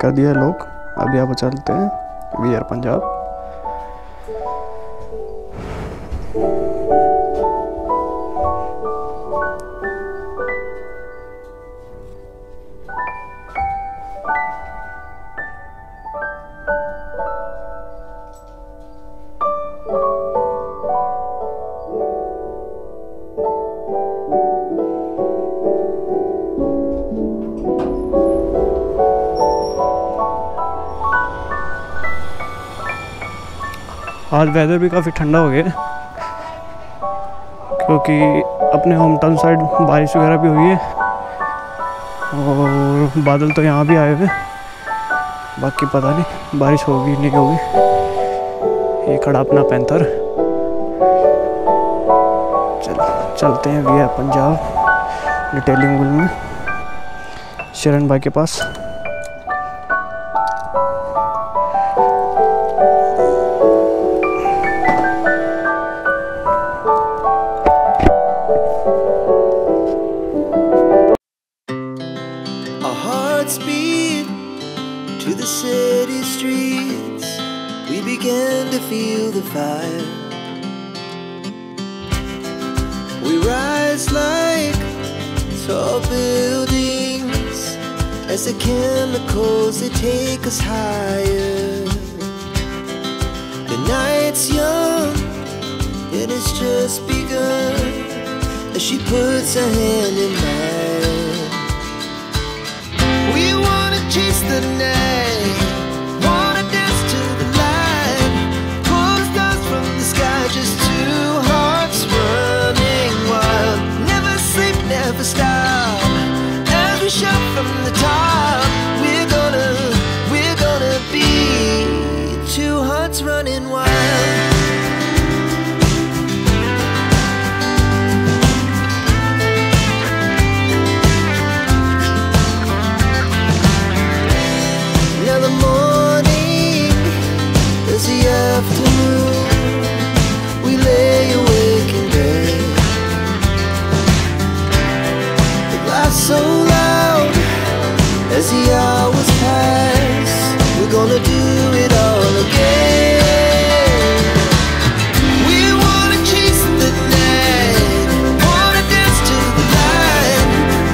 कर दिया है लोग। अभी आप चलते हैं वी आर पंजाब। आज वेदर भी काफ़ी ठंडा हो गया क्योंकि अपने होम टाउन साइड बारिश वगैरह भी हुई है और बादल तो यहाँ भी आए हुए, बाकी पता नहीं बारिश होगी नहीं होगी। ये खड़ा अपना पैंथर। चलते हैं वी आर पंजाब डिटेलिंग गुल में शरण भाई के पास। Speed to the city streets, we began to feel the fire. We rise like tall buildings as the chemicals they take us higher. The night's young and it's just begun as she puts her hand in mine. We wanna chase the night, wanna dance to the light, pull the stars from the sky, just two hearts running wild. Never sleep, never stop, as we shout from the top. We're gonna be two hearts running wild. We lay awake in bed. The laughs so loud as the hours pass. We're gonna do it all again. We wanna chase the night, wanna dance to the light,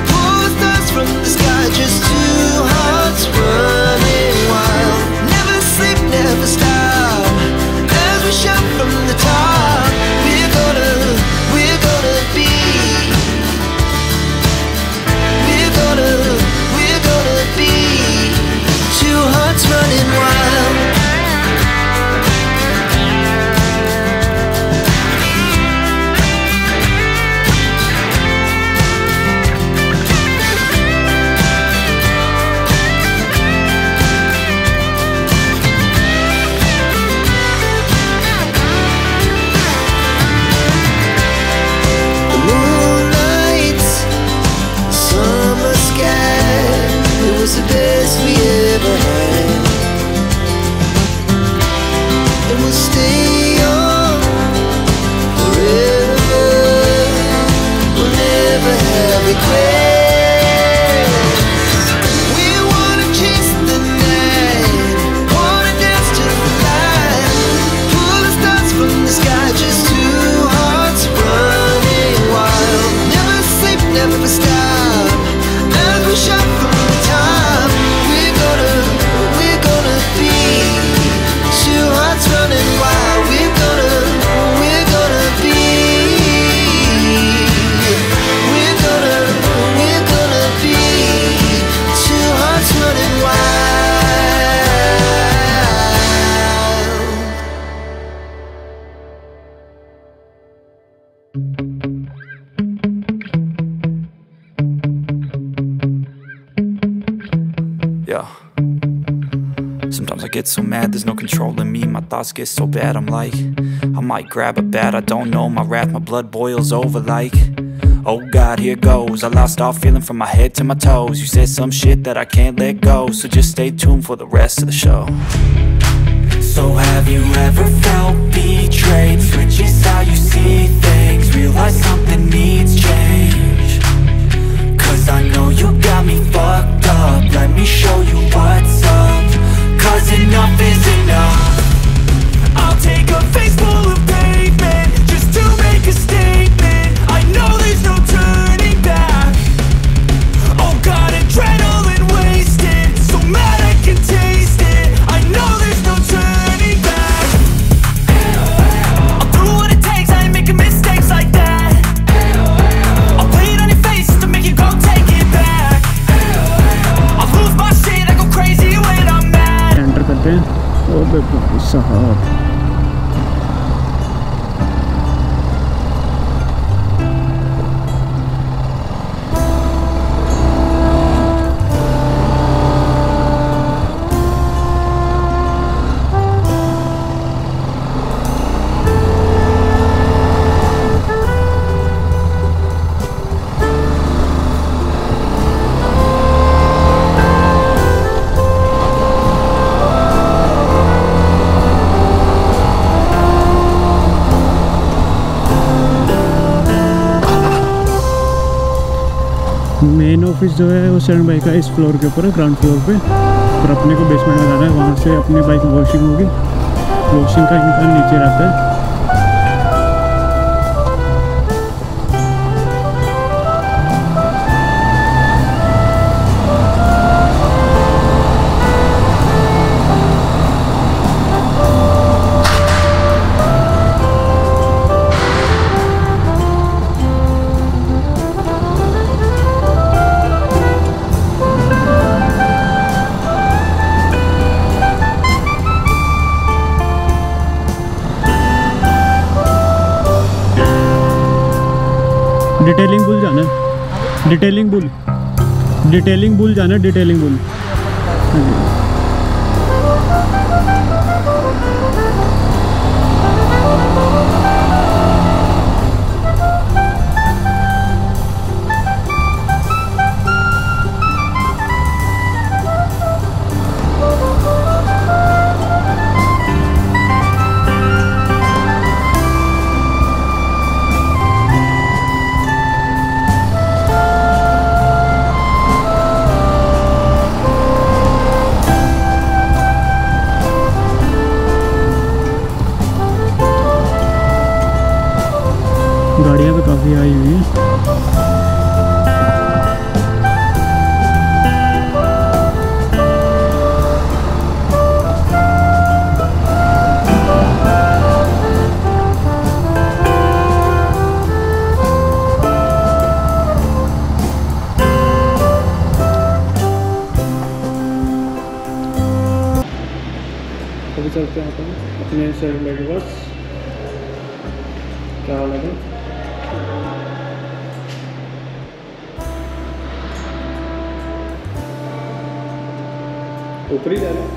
pull the stars from the sky, just two hearts running wild. Never sleep, never stop, shout from the top. We're gonna be, we're gonna be two hearts running wild. The best we ever had, and we'll stay young forever. We'll never have regrets. We wanna chase the night, wanna dance to the light, pull the stars from the sky, just two hearts running wild. Never sleep, never stop, as we shout from the top. Running wild, we're gonna be, two hearts running wild. Yeah. Sometimes I get so mad, there's no controlling me. My thoughts get so bad, I'm like, I might grab a bat, I don't know. My wrath, my blood boils over like, oh God, here goes. I lost all feeling from my head to my toes. You said some shit that I can't let go, so just stay tuned for the rest of the show. So have you ever felt betrayed? Switches how you see things, realize something needs change. Cause I know you got me fucked up, let me show you what's up. साहब। Main office जो है वो शरण भाई का इस floor के ऊपर है, ग्राउंड फ्लोर पे। और अपने को बेसमेंट में जाना है, वहाँ से अपनी बाइक वॉशिंग होगी। वॉशिंग का इनका नीचे रहता है। डिटेलिंग बुल जाना है, डिटेलिंग बुल जाना है, डिटेलिंग बुल। गाड़ियाँ तो काफ़ी आई हुई हैं। अभी चलते हैं अपने शरण भाई के पास। क्या हाल है? ऊपर ही जा रहे हैं।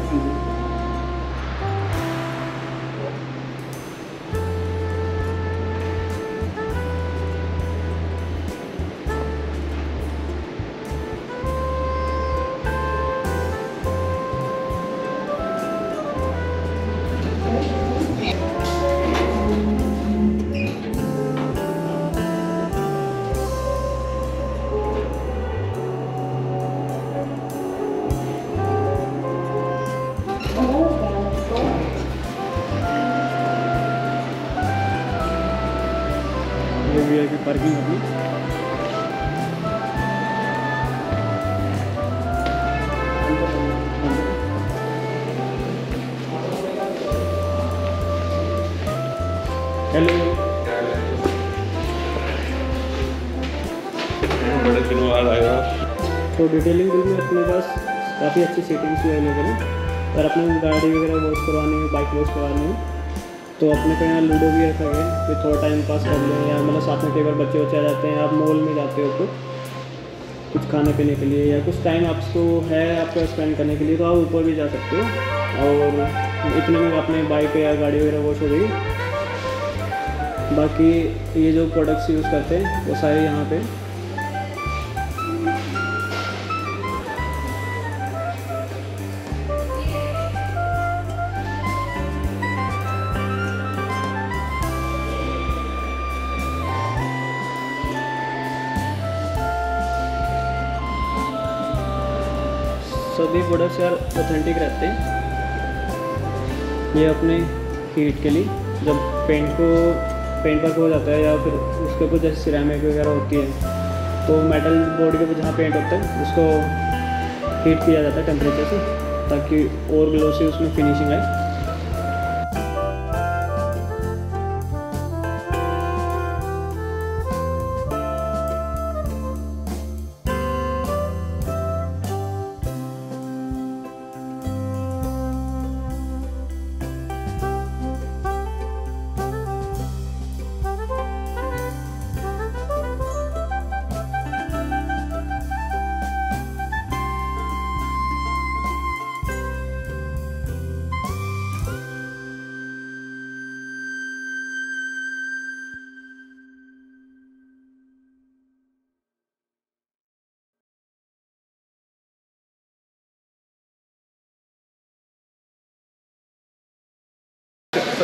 ये भी है कि पार्किंग अपनी। हेलो, बड़े दिनों बाद आएगा। तो डिटेलिंग बिल में अपने पास काफ़ी अच्छी सेटिंग्स भी अवेलेबल है। अगर अपने गाड़ी वगैरह वॉश करवानी है, बाइक वॉश करवानी है, तो अपने को यहाँ लूडो भी रखा गया है कि थोड़ा टाइम पास कर लें, या मतलब साथ में कई बार बच्चे आ जाते हैं, आप मॉल में जाते हो तो कुछ खाने पीने के लिए या कुछ टाइम आपको है आपको स्पेंड करने के लिए, तो आप ऊपर भी जा सकते हो और इतने में अपने बाइक या गाड़ी वगैरह वॉश हो जाएगी। बाकी ये जो प्रोडक्ट्स यूज़ करते हैं वो सारे यहाँ पे सभी प्रोडक्ट्स यार ऑथेंटिक रहते हैं। ये अपने हीट के लिए जब पेंट वर्क हो जाता है या फिर उसके ऊपर जैसे सिरेमिक वगैरह होती है तो मेटल बोर्ड के ऊपर जहाँ पेंट होता है उसको हीट किया जाता है टेम्परेचर से, ताकि और ग्लोसी उसमें फिनिशिंग आए।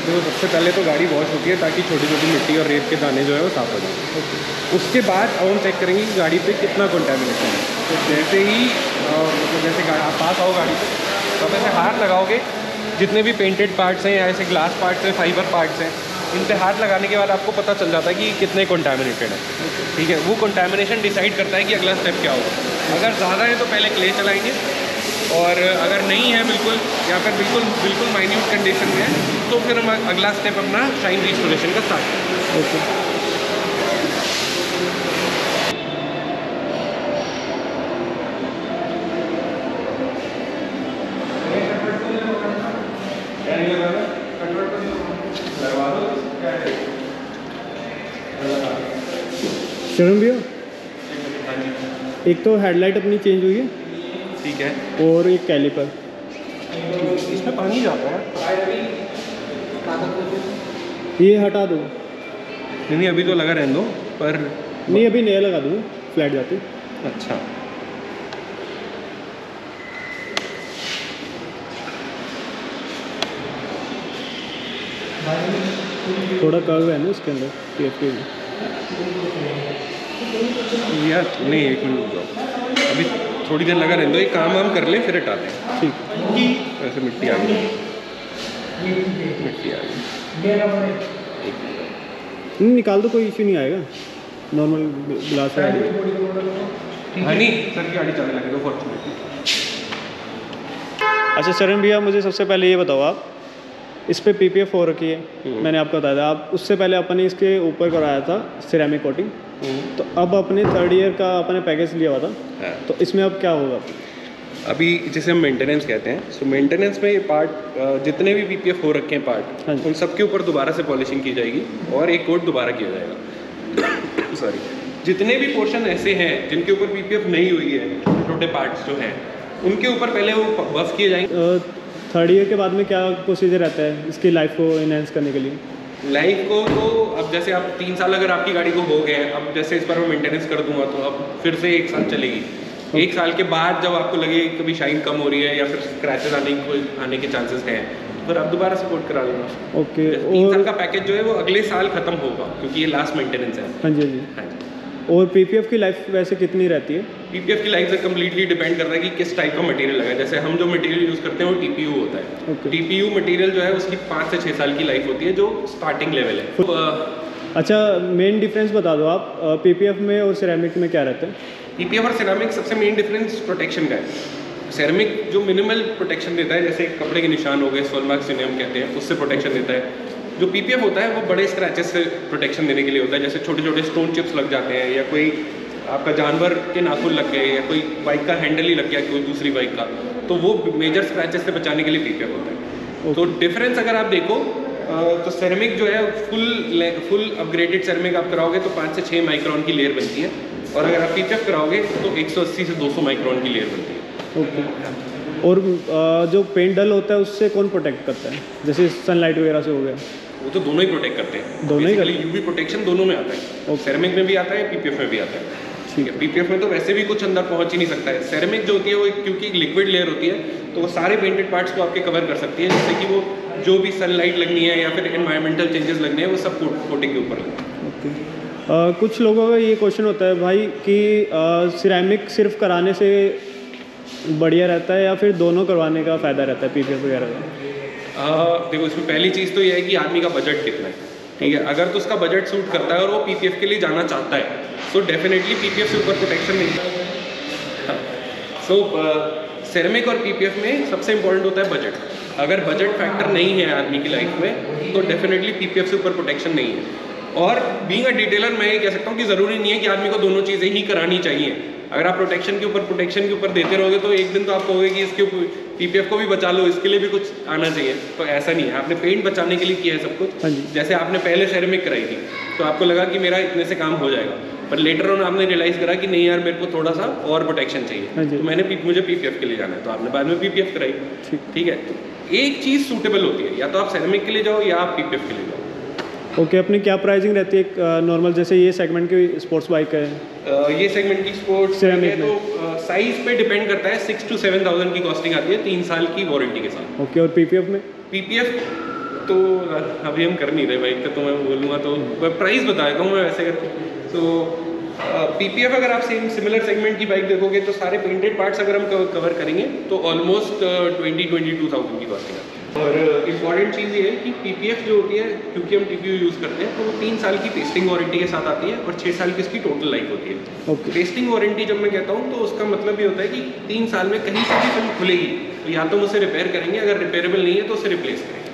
देखो सबसे पहले तो गाड़ी वॉश होती है ताकि छोटी छोटी मिट्टी और रेत के दाने जो है वो साफ़ हो जाए। उसके बाद अब हम चेक करेंगे कि गाड़ी पे कितना कंटेमिनेशन है। तो जैसे ही मतलब जैसे आप पास आओ गाड़ी पे तो आप ऐसे हाथ लगाओगे, जितने भी पेंटेड पार्ट्स हैं या ऐसे ग्लास पार्ट्स हैं, फाइबर पार्ट्स हैं, इन पे हाथ लगाने के बाद आपको पता चल जाता है कि कितने कंटेमिनेटेड है। ठीक है, वो कंटेमिनेशन डिसाइड करता है कि अगला स्टेप क्या होगा। अगर ज़्यादा है तो पहले क्ले चलाएंगे, और अगर नहीं है बिल्कुल या फिर बिल्कुल माइन्यूट कंडीशन में है तो फिर हम अगला स्टेप अपना शाइन रिस्टोरेशन का स्टार्ट करें। ओके। शरण भैया, एक तो हेडलाइट अपनी चेंज हुई है, ठीक है, और एक कैलिपर। इसमें पानी जाता है, ये हटा दो। नहीं अभी तो लगा रहने दो, पर नहीं अभी नया लगा दूँ, फ्लैट जाती। अच्छा थोड़ा कर्व है ना इसके अंदर PFK में। यार नहीं, एक मिनट रुक जाओ, अभी थोड़ी देर लगा रहने दो, एक काम वाम कर ले फिर हटाते हैं। ठीक। वैसे मिट्टी आ गई, मिट्टी आ गई, नहीं निकाल दो, कोई इश्यू नहीं आएगा, नॉर्मल ग्लास है। हाँ नहीं सर की गाड़ी चलने लगे तो फॉर्चुनेटली। अच्छा शरण भैया, मुझे सबसे पहले ये बताओ, आप इस पर PPF हो रखी है, मैंने आपको बताया था। आप उससे पहले अपने इसके ऊपर कराया था सिरेमिक कोटिंग, तो अब अपने 3rd ईयर का अपने पैकेज लिया हुआ था। हाँ। तो इसमें अब क्या होगा? अभी जिसे हम मेंटेनेंस कहते हैं, सो मेंटेनेंस में ये पार्ट जितने भी PPF हो रखे हैं पार्ट, हाँ। उन सब के ऊपर दोबारा से पॉलिशिंग की जाएगी और एक कोट दोबारा किया जाएगा। सॉरी, जितने भी पोर्शन ऐसे हैं जिनके ऊपर PPF नहीं हुई है, छोटे पार्ट्स जो हैं, उनके ऊपर पहले वो बफ किए जाएंगे। 3rd ईयर के बाद में क्या प्रोसीजर रहता है इसकी लाइफ को इनहेंस करने के लिए? लाइफ को तो अब जैसे आप 3 साल अगर आपकी गाड़ी को हो गए, अब जैसे इस पर मैं मेंटेनेंस कर दूंगा तो अब फिर से 1 साल चलेगी। 1 साल के बाद जब आपको लगे कभी शाइन कम हो रही है या फिर स्क्रैचेस आने के चांसेस हैं, फिर आप दोबारा सपोर्ट करा लेना। ओके। 3 साल का पैकेज जो है वो अगले साल खत्म होगा, क्योंकि ये लास्ट मेंटेनेंस है। हाँ जी, हाँ जी। और PPF की लाइफ वैसे कितनी रहती है? PPF की लाइफ से कम्प्लीटली डिपेंड करता है कि किस टाइप का मटेरियल लगा है। जैसे हम जो मटेरियल यूज़ करते हैं वो TPU होता है। Okay. TPU मटेरियल जो है उसकी 5 से 6 साल की लाइफ होती है, जो स्टार्टिंग लेवल है। तो अच्छा, मेन डिफरेंस बता दो आप, PPF में और सिरेमिक में क्या रहता है? PPF और सिरेमिक सबसे मेन डिफरेंस प्रोटेक्शन का है। सिरेमिक जो मिनिमल प्रोटेक्शन देता है, जैसे कपड़े के निशान हो गए, सोलमार्क्स जिन्हें हम कहते हैं, उससे प्रोटेक्शन देता है। जो PPF होता है वो बड़े स्क्रैचेस से प्रोटेक्शन देने के लिए होता है, जैसे छोटे छोटे स्टोन चिप्स लग जाते हैं, या कोई आपका जानवर के नाखून लग गए, या कोई बाइक का हैंडल ही लग गया कोई दूसरी बाइक का, तो वो मेजर स्क्रैचेस से बचाने के लिए PPF होता है। तो डिफरेंस अगर आप देखो तो सिरेमिक जो है फुल अपग्रेडेड सिरेमिक आप कराओगे तो 5 से 6 माइक्रोन की लेयर बनती है, और अगर आप PPF कराओगे तो 180 से 200 माइक्रोन की लेयर बनती है। ओके। और जो पेंट डल होता है उससे कौन प्रोटेक्ट करता है? जैसे सनलाइट वगैरह से हो गया, वो तो दोनों ही प्रोटेक्ट करते हैं। दोनों ही UV प्रोटेक्शन दोनों में आता है, सिरेमिक में भी आता है, PPF में भी आता है। ठीक है। PPF में तो वैसे भी कुछ अंदर पहुंच ही नहीं सकता है। सिरेमिक जो होती है वो क्योंकि एक लिक्विड लेयर होती है, तो वो सारे पेंटेड पार्ट्स को आपके कवर कर सकती है, जैसे कि वो जो भी सनलाइट लगनी है या फिर एनवायरमेंटल चेंजेस लगने हैं वो सब कोटिंग के ऊपर लगता है। ओके। कुछ लोगों का ये क्वेश्चन होता है भाई कि सिरेमिक सिर्फ कराने से बढ़िया रहता है या फिर दोनों करवाने का फ़ायदा रहता है PPF वगैरह का? देखो, इसमें पहली चीज़ तो ये है कि आदमी का बजट कितना है। ठीक है, अगर तो उसका बजट सूट करता है और वो PPF के लिए जाना चाहता है, तो डेफिनेटली PPF से ऊपर प्रोटेक्शन मिलता है। सो सिरेमिक और PPF में सबसे इंपॉर्टेंट होता है बजट। अगर बजट फैक्टर नहीं है आदमी की लाइफ में, तो डेफिनेटली PPF से ऊपर प्रोटेक्शन नहीं है। और बीइंग अ डिटेलर मैं ये कह सकता हूँ कि ज़रूरी नहीं है कि आदमी को दोनों चीज़ें ही करानी चाहिए। अगर आप प्रोटेक्शन के ऊपर देते रहोगे तो एक दिन तो आप कहोगे कि इसके ऊपर PPF को भी बचा लो, इसके लिए भी कुछ आना चाहिए। तो ऐसा नहीं है, आपने पेंट बचाने के लिए किया है सब कुछ। हाँ जी। जैसे आपने पहले सिरेमिक कराई थी तो आपको लगा कि मेरा इतने से काम हो जाएगा, पर लेटर ऑन आपने रियलाइज़ करा कि नहीं यार, मेरे को थोड़ा सा और प्रोटेक्शन हाँ चाहिए, जी। तो मुझे PPF के लिए जाना है, तो आपने बाद में PPF कराई। ठीक है, तो एक चीज़ सूटेबल होती है, या तो आप सिरेमिक के लिए जाओ या आप PPF के लिए जाओ। ओके। अपनी क्या प्राइसिंग रहती है नॉर्मल, जैसे ये सेगमेंट की स्पोर्ट्स बाइक है? ये सेगमेंट की स्पोर्ट्स है तो साइज पे डिपेंड करता है। 6 to 7,000 की कॉस्टिंग आती है 3 साल की वारंटी के साथ। ओके। और PPF में? PPF तो अभी हम कर नहीं रहे बाइक का, तो मैं बोलूँगा तो प्राइस बता देता हूँ मैं वैसे करके। तो PPF अगर आप सेम सिमिलर सेगमेंट की बाइक देखोगे तो सारे पेंटेड पार्ट्स अगर हम कवर करेंगे तो ऑलमोस्ट 20-22,000 की कॉस्टिंग आती है। और इम्पॉर्टेंट चीज़ ये है कि PPF जो होती है, क्योंकि हम TPU यूज़ करते हैं, तो वो 3 साल की टेस्टिंग वारंटी के साथ आती है और 6 साल की इसकी टोटल लाइफ होती है। टेस्टिंग वारंटी जब मैं कहता हूँ तो उसका मतलब ये होता है कि 3 साल में कहीं से भी फिल्म खुलेगी तो या तो उसे रिपेयर करेंगे, अगर रिपेयरेबल नहीं है तो उसे रिप्लेस करेंगे।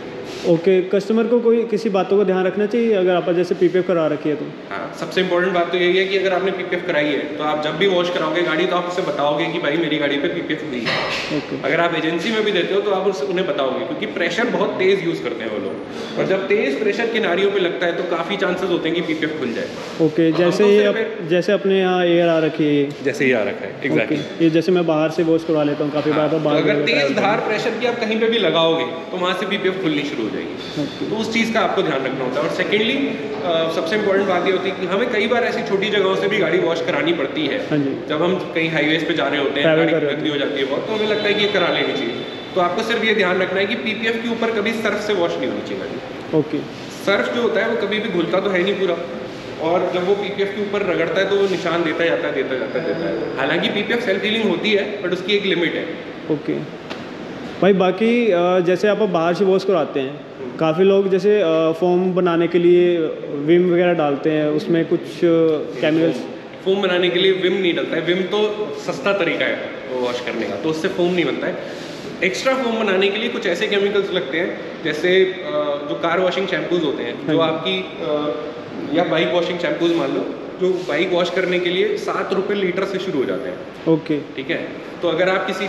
ओके, कस्टमर को कोई किसी बातों का ध्यान रखना चाहिए अगर आप जैसे PPF करा रखी है तो? हाँ, सबसे इंपॉर्टेंट बात तो यही है कि अगर आपने PPF कराई है तो आप जब भी वॉश कराओगे गाड़ी तो आप उससे बताओगे कि भाई मेरी गाड़ी पे PPF हुई है। ओके। अगर आप एजेंसी में भी देते हो तो आप उन्हें बताओगे, क्योंकि प्रेशर बहुत तेज़ यूज़ करते हैं वो लोग, और जब तेज़ प्रेशर किनारियों पे लगता है तो काफ़ी चांसेस होते हैं कि PPF खुल जाए। ओके, जैसे अपने यहाँ एयर आ रखी है, जैसे ही आ रखा है एग्जैक्टली, ये जैसे मैं बाहर से वॉश करवा लेता हूँ काफ़ी बार, अगर तेज़ धार प्रेशर की आप कहीं पे भी लगाओगे तो वहाँ से PPF खुलनी शुरू हो जाएगी। तो उस चीज़ का आपको ध्यान रखना होता है। और सेकेंडली सबसे इंपॉर्टेंट बात ये होती है कि हमें कई बार ऐसी छोटी जगहों से भी गाड़ी वॉश करानी पड़ती है। जब हम कहीं हाईवेज पे जा रहे होते हैं, गाड़ी गंदी हो जाती है बहुत, तो हमें लगता है कि ये करा लेनी चाहिए। तो आपको सिर्फ ये ध्यान रखना है कि PPF के ऊपर कभी सर्फ से वॉश नहीं होनी चाहिए गाड़ी। ओके। सर्फ जो होता है वो कभी भी घुलता तो है नहीं पूरा, और जब वो PPF के ऊपर रगड़ता है तो वो निशान देता जाता है। हालांकि PPF सेल्फ हीलिंग होती है बट उसकी एक लिमिट है। ओके भाई, बाकी जैसे आप बाहर से वॉश कराते हैं, काफ़ी लोग जैसे फोम बनाने के लिए विम वगैरह डालते हैं, उसमें कुछ केमिकल्स। फोम बनाने के लिए विम नहीं डलता है, विम तो सस्ता तरीका है वॉश करने का, तो उससे फोम नहीं बनता है। एक्स्ट्रा फोम बनाने के लिए कुछ ऐसे केमिकल्स लगते हैं, जैसे जो कार वॉशिंग शैम्पूज होते हैं, जो आपकी या बाइक वॉशिंग शैम्पूज मान लो, जो बाइक वॉश करने के लिए 7 रुपये लीटर से शुरू हो जाते हैं। ओके, ठीक है। तो अगर आप किसी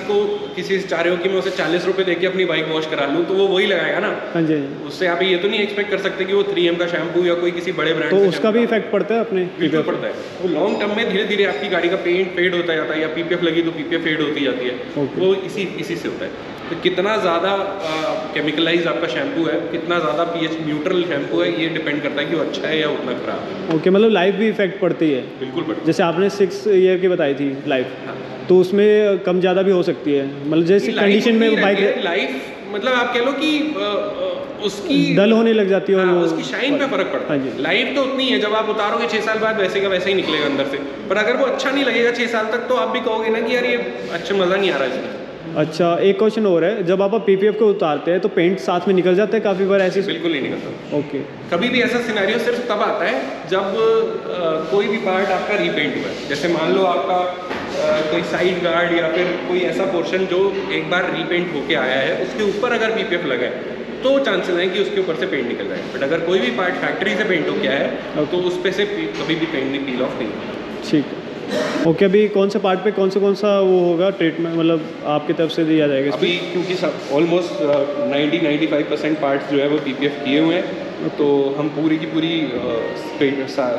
से चाह रहे हो कि मैं उसे 40 रुपये देके अपनी बाइक वॉश करा लूँ, तो वो वही लगाएगा ना। हाँ जी। उससे आप ये तो नहीं एक्सपेक्ट कर सकते कि वो 3M का शैम्पू या कोई किसी बड़े ब्रांड तो उसका भी इफेक्ट पड़ता है अपने? बिल्कुल पड़ता है। वो लॉन्ग टर्म में धीरे धीरे आपकी गाड़ी का पेंट फेड होता जाता है, या PPF लगी तो PPF फेड होती जाती है। वो इसी से होता है। तो कितना ज़्यादा केमिकलाइज आपका शैम्पू है, कितना ज़्यादा pH न्यूट्रल शैम्पू है, ये डिपेंड करता है कि वो अच्छा है या उतना खराब है। ओके, मतलब लाइफ भी इफेक्ट पड़ती है? बिल्कुल पड़ती है। जैसे आपने 6 ईयर की बताई थी लाइफ, तो उसमें कम ज़्यादा भी हो सकती है, मतलब जैसे कंडीशन में बाइक लाइफ, मतलब आप कह लो कि उसकी डल होने लग जाती है, और उसकी शाइन पे फर्क पड़ता है। लाइफ तो उतनी है, जब आप उतारोगे 6 साल बाद वैसे का वैसे ही निकलेगा अंदर से, पर अगर वो अच्छा नहीं लगेगा 6 साल तक, तो आप भी कहोगे ना कि यार ये अच्छा मज़ा नहीं आ रहा इसमें। अच्छा, एक क्वेश्चन और है, जब आप PPF को उतारते हैं तो पेंट साथ में निकल जाता है काफ़ी बार ऐसे? बिल्कुल नहीं निकलता। ओके। कभी भी ऐसा सिनेरियो सिर्फ तब आता है जब कोई भी पार्ट आपका रीपेंट हुआ है। जैसे मान लो आपका कोई साइड गार्ड या फिर कोई ऐसा पोर्शन जो एक बार रीपेंट होके आया है, उसके ऊपर अगर PPF लगा है तो चांसेस हैं कि उसके ऊपर से पेंट निकल जाए। बट अगर कोई भी पार्ट फैक्ट्री से पेंट होके आया है तो उस पर से कभी भी पेंट नहीं, पील ऑफ नहीं होगा। ठीक है। ओके, अभी कौन से पार्ट पे कौन सा वो होगा ट्रीटमेंट, मतलब आपकी तरफ से दिया जाएगा? अभी क्योंकि सब ऑलमोस्ट 90-95% पार्ट्स जो है वो PPF किए हुए हैं, तो हम पूरी की पूरी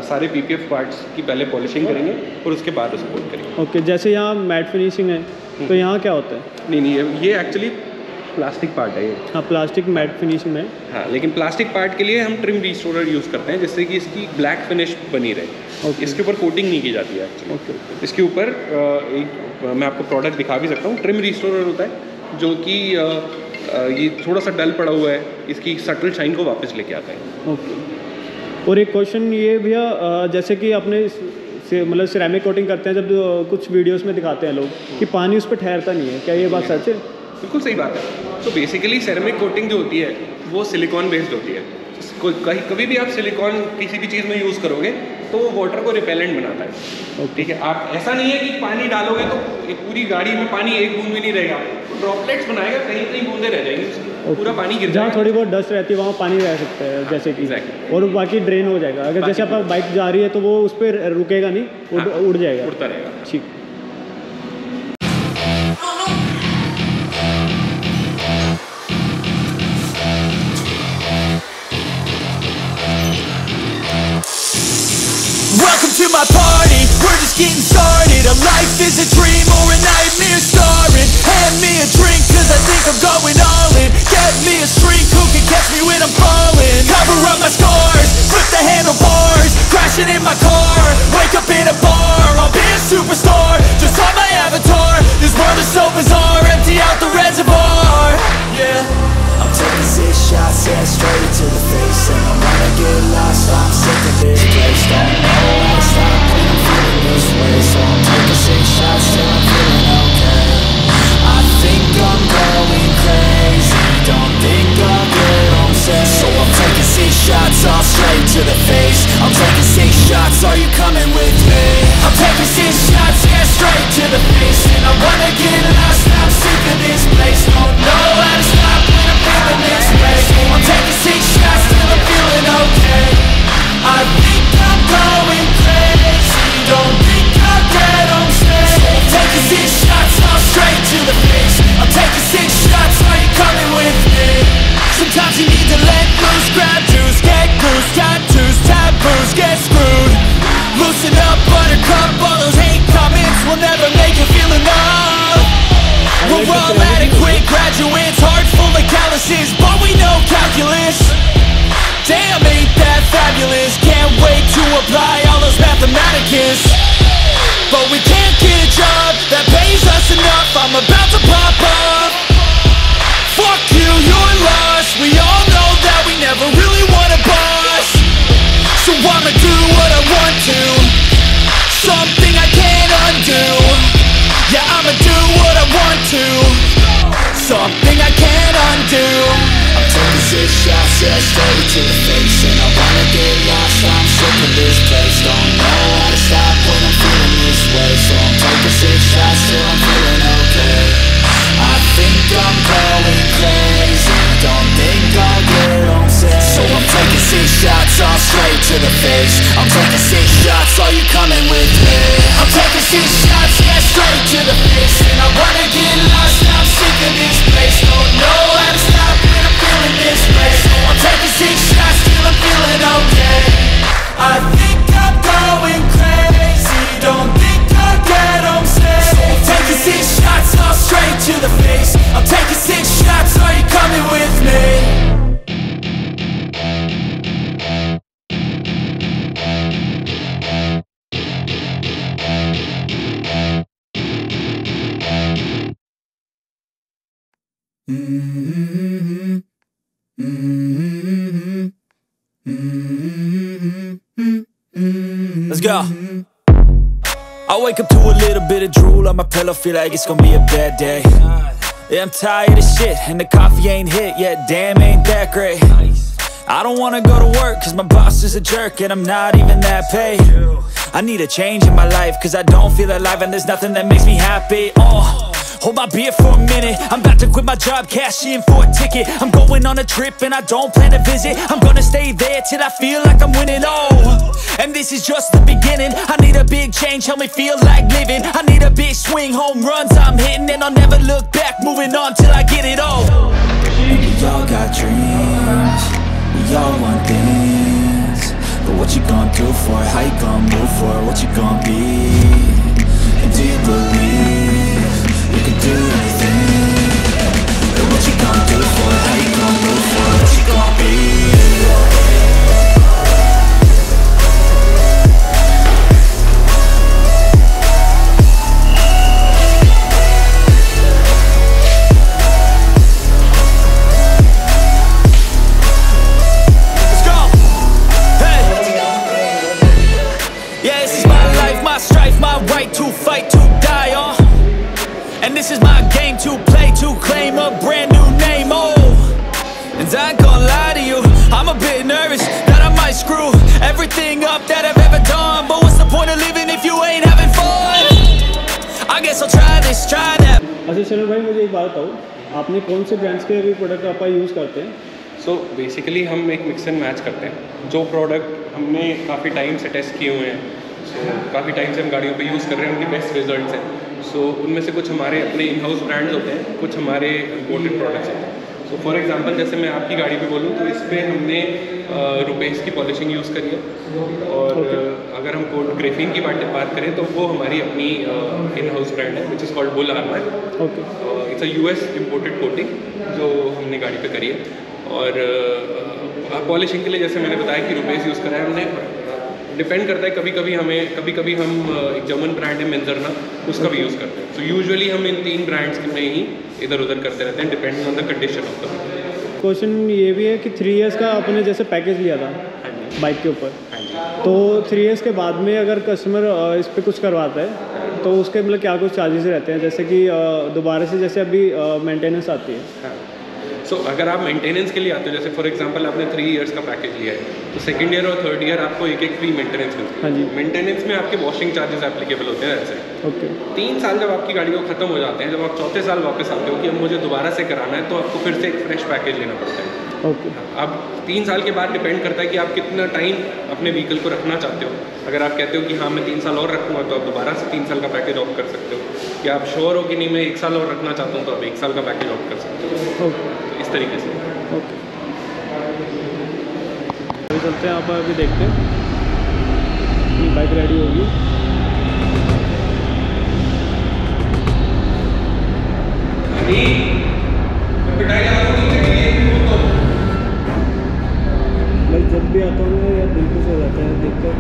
सारे PPF पार्ट्स की पहले पॉलिशिंग करेंगे और उसके बाद उसको कोट करेंगे। ओके, जैसे यहाँ मैट फिनिशिंग है तो यहाँ क्या होता है? नहीं, ये एक्चुअली प्लास्टिक पार्ट है ये। हाँ, प्लास्टिक मैट फिनिशिंग है। हाँ, लेकिन प्लास्टिक पार्ट के लिए हम ट्रिम रिस्टोरर यूज़ करते हैं, जिससे कि इसकी ब्लैक फिनिश बनी रहे। इसके ऊपर कोटिंग नहीं की जाती है एक्चुअली। इसके ऊपर मैं आपको प्रोडक्ट दिखा भी सकता हूँ। ट्रिम रिस्टोरर होता है जो कि ये थोड़ा सा डल पड़ा हुआ है, इसकी सटल शाइन को वापस लेके आता है। ओके। और एक क्वेश्चन ये भैया, जैसे कि अपने मतलब सिरेमिक कोटिंग करते हैं, जब कुछ वीडियोस में दिखाते हैं लोग कि पानी उस पर ठहरता नहीं है, क्या ये बात सच है? बिल्कुल सही बात है। तो बेसिकली सिरेमिक कोटिंग जो होती है वो सिलिकॉन बेस्ड होती है। कभी भी आप सिलिकॉन किसी भी चीज़ में यूज़ करोगे तो वो वाटर को रिपेलेंट बनाता है। ठीक है, आप ऐसा नहीं है कि पानी डालोगे तो पूरी गाड़ी में पानी एक बूंद भी नहीं रहेगा, तो ड्रॉपलेट्स बनाएगा, कहीं कहीं बूंदें रह जाएंगी, पूरा पानी गिर जाएगा। जहाँ थोड़ी बहुत डस्ट रहती है वहाँ पानी रह सकता है, जैसे कि और बाकी ड्रेन हो जाएगा। अगर जैसे आपका बाइक जा रही है तो वो उस पर रुकेगा नहीं, उड़ जाएगा, उड़ता रहेगा। ठीक। Welcome to my party, we're just getting started. A life is a dream or a nightmare starring. Hand me a drink cause I think I'm going all in. Get me a shrink who can catch me when I'm falling. Cover up my scars, flip the handlebars. Crashing in my car, wake up in a bar. I'll be a superstar, just on my avatar. This world is so bizarre, empty out the reservoir. Yeah, I'm taking 6 shots, yeah, straight to the face. I'm taking 6 shots, are you coming with me? I'm taking 6 shots, yeah, straight to the face. And I wanna get lost, I'm sick of this place. Don't know how to stop when I'm feeling this way. I'm taking 6 shots till I'm feeling okay. I think I'm going crazy, don't think I'll get on stage. I'm taking 6 shots, all straight to the face. I'm taking 6 shots, are you coming with me? Sometimes you need to let loose, grab juice, get goose, tattoos, taboos, get screwed. Loosen up, buttercup, all those hate comments will never make you feel enough. We're all adequate graduates, heart full of calluses, but we know calculus. Damn, ain't that fabulous? Can't wait to apply all those mathematicus. But we can't get a job that pays us enough. I'm about to pop up. Fuck you, you're lost. We all know that we never really want a boss. So I'ma do what I want to, something I can't undo. Yeah, I'ma do what I want to, something I can't undo. I'm taking 6 shots, yeah, straight to the face. And I wanna get lost, I'm sick of this place. Don't know how to stop when I'm feeling this way. So I'm taking 6 shots till I'm feeling okay. I think I'm going crazy, don't think I'll get on stage. So I'm taking 6 shots, all straight to the face. I'm taking 6 shots, are you coming with me? I'm taking 6 shots, yeah, straight to the face. And I wanna get lost, I'm sick of this place. Don't know how to stop when I'm feeling this way. So I'm taking 6 shots till I'm feeling okay. I think I'm going crazy, don't think I'll get on stage. So I'm taking 6 shots, all straight to the face. I'm taking 6 shots, are you coming with me? Let's go. I wake up to a little bit of drool on my pillow, feel like it's gonna be a bad day. Yeah, I'm tired of shit, and the coffee ain't hit yet, damn, ain't that great. I don't wanna go to work, cause my boss is a jerk, and I'm not even that paid. I need a change in my life, cause I don't feel alive, and there's nothing that makes me happy. Hold my beer for a minute, I'm about to quit my job, cash in for a ticket. I'm going on a trip and I don't plan to visit. I'm gonna stay there till I feel like I'm winning, and this is just the beginning. I need a big change, help me feel like living. I need a big swing, home runs I'm hitting. And I'll never look back, moving on till I get it all. And we all got dreams, we all want things. But what you gonna do for it? How you gonna move for it? What you gonna be? And do you believe you can do anything? But what you gonna do for it? How you gonna move for it? What you gonna be? This is my game to play, to claim a brand new name, and I ain't gonna lie to you, I'm a bit nervous that I might screw everything up that I've ever done. But what's the point of living if you ain't having fun? I guess I'll try this, try that. अच्छा चलो भाई, मुझे एक बात बताओ, आपने कौन से ब्रांड्स के भी प्रोडक्ट आप यूज़ करते हैं? सो बेसिकली हम एक मिक्स एंड मैच करते हैं। जो प्रोडक्ट हमने काफ़ी टाइम से टेस्ट किए हुए हैं, काफ़ी टाइम से हम गाड़ियों पे यूज़ कर रहे हैं, उनके बेस्ट रिजल्ट्स हैं। सो उनमें से कुछ हमारे अपने इन हाउस ब्रांड्स होते हैं, कुछ हमारे इम्पोर्टेड प्रोडक्ट्स होते हैं। सो फॉर एग्जांपल जैसे मैं आपकी गाड़ी पे बोलूँ तो इस पर हमने रुपेस की पॉलिशिंग यूज़ करी है, और अगर हम कोड ग्रेफीन की बात करें तो वो हमारी अपनी इन हाउस ब्रांड है, which is called bull armour. It's a US imported coating जो हमने गाड़ी पे करी है। और पॉलिशिंग के लिए जैसे मैंने बताया कि रुपेस यूज़ करा है हमने। डिपेंड करता है, कभी कभी हम एक जर्मन ब्रांड है मेंजरना, उसका भी यूज़ करते हैं। सो यूजुअली हम इन 3 ब्रांड्स में ही इधर उधर करते रहते हैं, depending on the condition of the. Question ये भी है कि 3 इयर्स का आपने जैसे पैकेज लिया था बाइक के ऊपर, तो 3 इयर्स के बाद में अगर कस्टमर इस पर कुछ करवाता है तो उसके मतलब क्या कुछ चार्जेस रहते हैं, जैसे कि दोबारा से जैसे अभी मेंटेनेंस आती है? सो अगर आप मेंटेनेंस के लिए आते हो, जैसे फॉर एग्जांपल आपने 3 इयर्स का पैकेज लिया है, तो सेकंड ईयर और थर्ड ईयर आपको एक फ्री मेंटेनेंस मिलती है। हाँ जी। मेंटेनेंस में आपके वॉशिंग चार्जेस एप्लीकेबल होते हैं ऐसे। ओके। 3 साल जब आपकी गाड़ी को ख़त्म हो जाते हैं, जब आप चौथे साल वापस आते हो कि अब मुझे दोबारा से कराना है, तो आपको फिर से एक फ्रेश पैकेज लेना पड़ता है। ओके। अब 3 साल के बाद डिपेंड करता है कि आप कितना टाइम अपने व्हीकल को रखना चाहते हो। अगर आप कहते हो कि हाँ मैं 3 साल और रखूँगा, तो आप दोबारा से 3 साल का पैकेज ऑप्ट कर सकते हो। कि आप श्योर हो कि नहीं मैं 1 साल और रखना चाहता हूँ, तो आप 1 साल का पैकेज ऑप्ट कर सकते हो। ओके। तो इस तरीके से। ओके, अभी चलते हैं, आप अभी देखते हैं कि बाइक रेडी होगी। भाई जब भी आता हूँ मैं यार दिल खुश हो जाता है देखकर।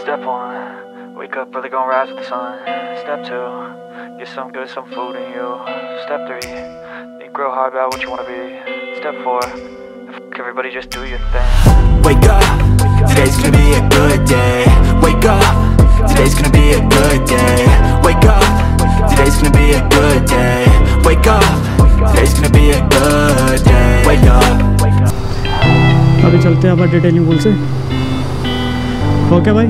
Step 1, wake up early, gonna rise with the sun. Step 2, get some good, some food in you. Step 3, think real hard about what you wanna be. Step 4, f everybody, just do your thing. Wake up, today's gonna be a good day. Wake up, today's gonna be a good day. Wake up, today's gonna be a good day. Wake up, today's gonna be a good day. Wake up. अभी चलते हैं आप detailing pool से। Okay भाई।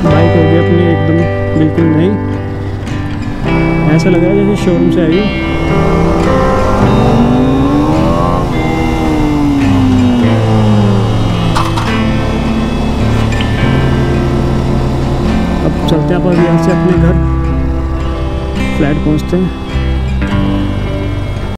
Bike हो गई अपनी एकदम बिल्कुल नई, ऐसा लग रहा है जैसे शोरूम से आई। अब चलते हैं अपन यहाँ से अपने घर, फ्लैट पहुँचते हैं।